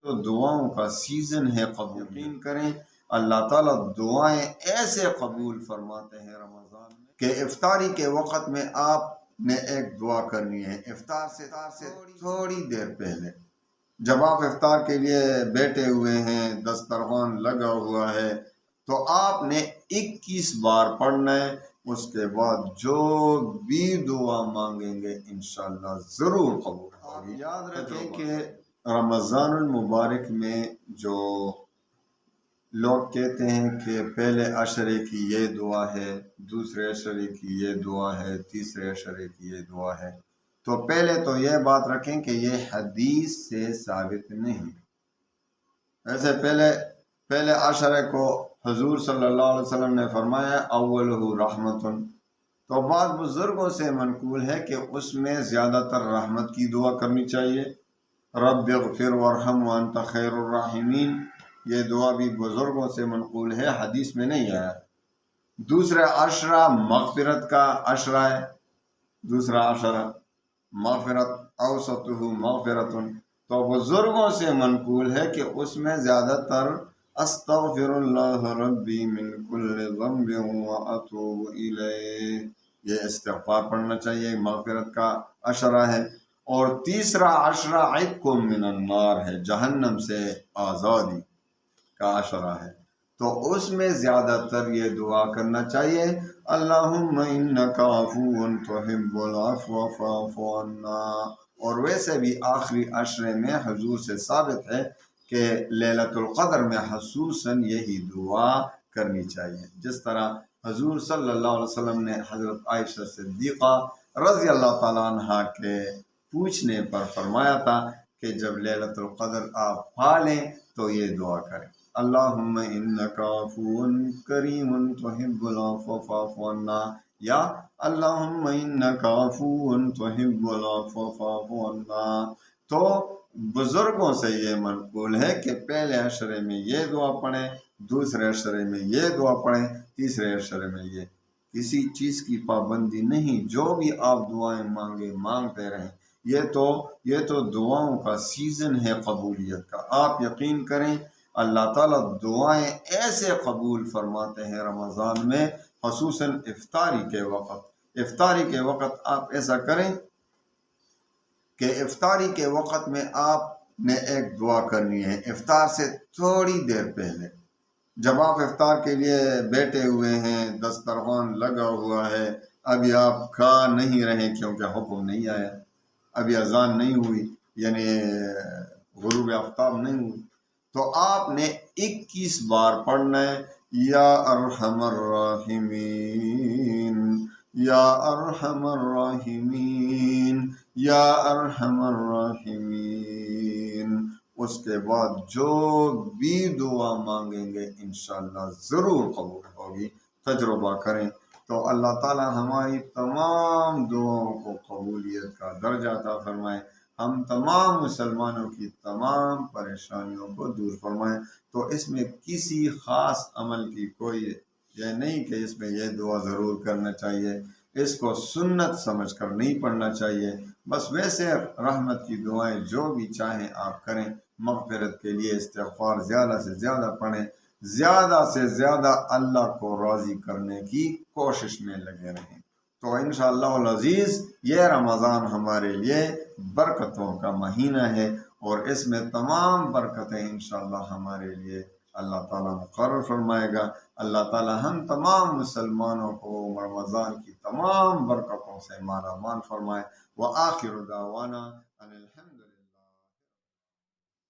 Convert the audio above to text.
تو دعاؤں کا سیزن ہے قبول یقین کریں اللہ تعالیٰ دعائیں ایسے قبول فرماتے ہیں رمضان میں کہ افطاری کے وقت میں آپ نے ایک دعا کرنی ہے افطار سے تھوڑی دیر پہلے جب آپ افطار کے لیے بیٹھے ہوئے ہیں دسترخوان لگا ہوا ہے تو آپ نے 21 بار پڑھنا ہے اس کے بعد جو بھی دعا مانگیں گے انشاءاللہ ضرور قبول ہوگی یاد رکھیں کہ رمضان المبارک میں جو لوگ کہتے ہیں کہ پہلے عشرے کی یہ دعا ہے دوسرے عشرے کی یہ دعا ہے تیسرے عشرے کی یہ دعا ہے تو پہلے تو یہ بات رکھیں کہ یہ حدیث سے ثابت نہیں ایسے پہلے عشرے کو حضور صلی اللہ علیہ وسلم نے فرمایا اولہ رحمتن تو بعض بزرگوں سے منقول ہے کہ اس میں زیادہ تر رحمت کی دعا کرنی چاہیے رب اغفر وارحم وانت خیر الراحمین یہ دعا بھی بزرگوں سے منقول ہے حدیث میں نہیں آیا دوسرا عشرہ مغفرت کا عشرہ ہے دوسرا عشرہ مغفرت اوسطہ مغفرت تو بزرگوں سے منقول ہے کہ اس میں زیادہ تر استغفر اللہ ربی من کل ذنب واتوب الیہ یہ استغفار پڑھنا چاہیے مغفرت کا عشرہ ہے اور تیسرا عشرہ عتق من النار ہے جہنم سے آزادی کا عشرہ ہے تو اس میں زیادہ تر یہ دعا کرنا چاہیے اللہم انک عفو تحب العفو فاعف عنا اور ویسے بھی آخری عشرے میں حضور سے ثابت ہے کہ لیلۃ القدر میں خصوصاً یہی دعا کرنی چاہیے جس طرح حضور صلی اللہ علیہ وسلم نے حضرت عائشہ صدیقہ رضی اللہ تعالیٰ عنہ کے پوچھنے پر فرمایا تھا کہ جب لیلۃ القدر آپ پا لیں تو یہ دعا کریں اللہم انک عفو کریم تحب العفو فاعف عنا یا اللہم انک عفو تحب العفو فاعف عنا تو بزرگوں سے یہ منقول ہے کہ پہلے عشرے میں یہ دعا پڑھیں دوسرے عشرے میں یہ دعا پڑھیں تیسرے عشرے میں یہ کسی چیز کی پابندی نہیں جو بھی آپ دعائیں مانگتے رہیں یہ تو دعاؤں کا سیزن ہے قبولیت کا آپ یقین کریں اللہ تعالیٰ دعائیں ایسے قبول فرماتے ہیں رمضان میں خصوصاً افطاری کے وقت آپ ایسا کریں کہ افطاری کے وقت میں آپ نے ایک دعا کرنی ہے افطار سے تھوڑی دیر پہلے جب آپ افطار کے لیے بیٹھے ہوئے ہیں دسترخوان لگا ہوا ہے ابھی آپ کھا نہیں رہے کیونکہ حکم نہیں آیا ابھی اذان نہیں ہوئی یعنی غروب آفتاب نہیں ہوئی تو آپ نے 21 بار پڑھنا ہے یا ارحم الراحمین یا ارحم الراحمین یا ارحم الراحمین اس کے بعد جو بھی دعا مانگیں گے انشاءاللہ ضرور قبول ہوگی تجربہ کریں تو اللہ تعالی ہماری تمام دعاؤں کو قبولیت کا درجہ عطا فرمائے ہم تمام مسلمانوں کی تمام پریشانیوں کو دور فرمائیں تو اس میں کسی خاص عمل کی کوئی یہ نہیں کہ اس میں یہ دعا ضرور کرنا چاہیے اس کو سنت سمجھ کر نہیں پڑھنا چاہیے بس ویسے رحمت کی دعائیں جو بھی چاہیں آپ کریں مغفرت کے لیے استغفار زیادہ سے زیادہ پڑھیں زیادہ سے زیادہ اللہ کو راضی کرنے کی کوشش میں لگے رہیں تو انشاءاللہ العزیز یہ رمضان ہمارے لیے برکتوں کا مہینہ ہے اور اس میں تمام برکتیں انشاءاللہ ہمارے لیے اللہ تعالیٰ مقرر فرمائے گا اللہ تعالیٰ ہم تمام مسلمانوں کو رمضان کی تمام برکتوں سے مالا مال فرمائے وآخر دعوانا ان الحمد